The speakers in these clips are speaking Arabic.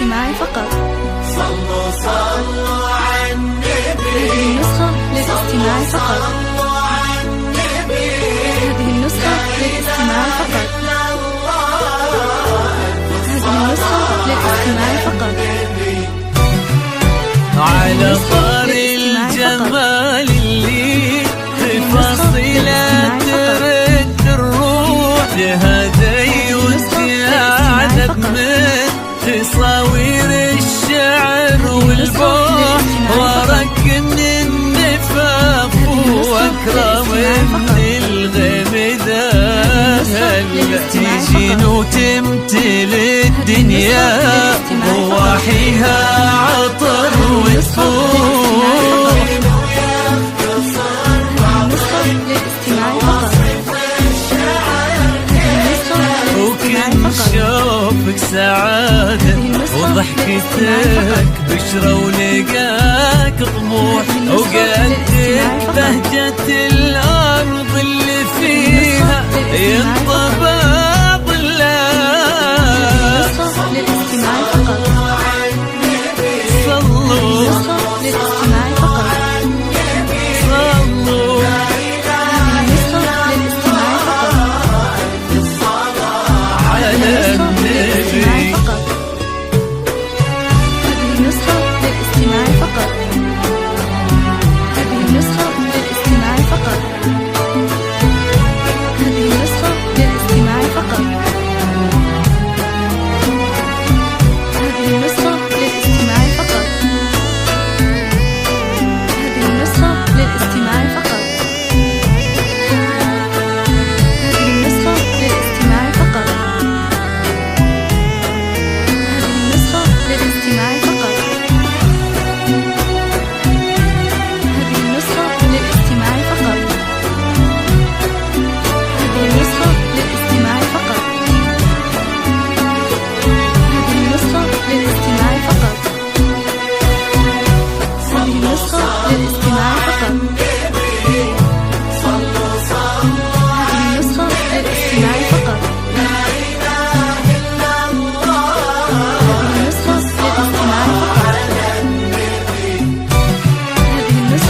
للاستماع فقط. صلوا صلوا على النبي. هذه النسخة للاستماع فقط. هذه النسخة للاستماع فقط. هذه النسخة للاستماع فقط. على طار الجمال اللي تفاصيله ترد الروح، هذا يوسعنا من تصاوير الشعر والبوح، ورق من النفاف واكرم من الغمدان، تجين وتمتلي الدنيا رواحيها عطر وتفوح. وكن شوفك سعادة وضحكتك بشرة ولقاك طموح، وقدك بهجة الأرض اللي فيها ينطبع ظلال.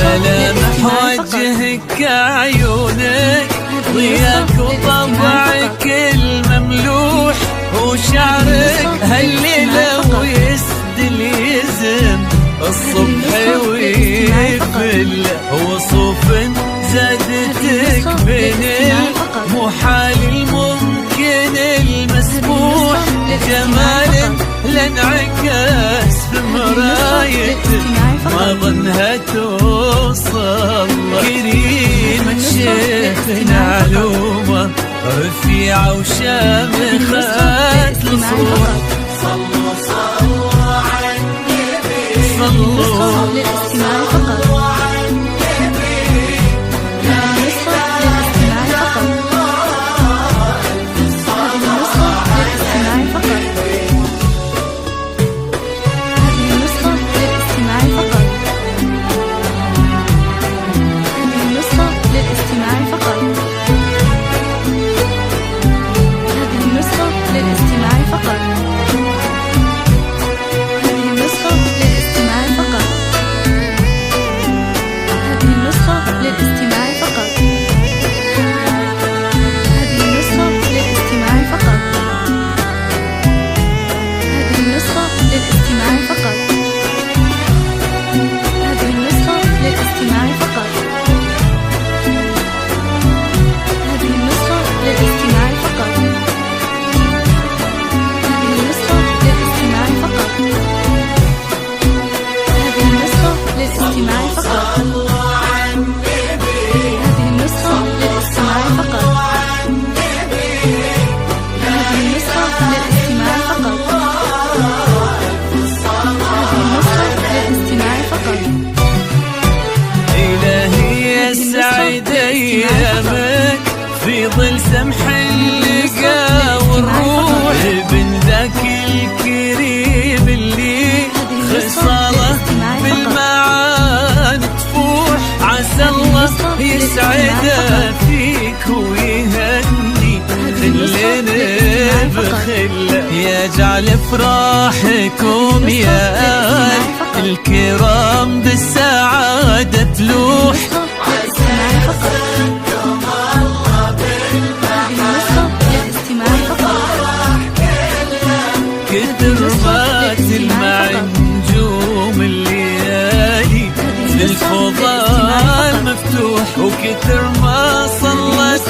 ملامح وجهك عيونك ضياك وطبعك المملوح، وشعرك هالليلة ويسدل يزن الصبح ويفل، وصوف زادتك بين المحال الممكن المسموح، جمال لانعكاس في مرايتك ما ظنها توصل. كريمة شيخنا علومة رفيعة وشامخة الصروح. صلوا صلوا على النبي. صلوا للاستماع فقط. ايامك في ظل سمح اللقا والروح، ابن ذاك الكريم اللي خصاله بالمعاني تفوح، عسى الله يسعده فيك ويهني خليني بخله يجعل افراحكم يا آل الكرام بالسعادة تلوح. للاستماع فقط. هذه النسخة للاستماع فقط. كتر ما تلمع نجوم الليالي للفضاء مفتوح، وكتر ما صلت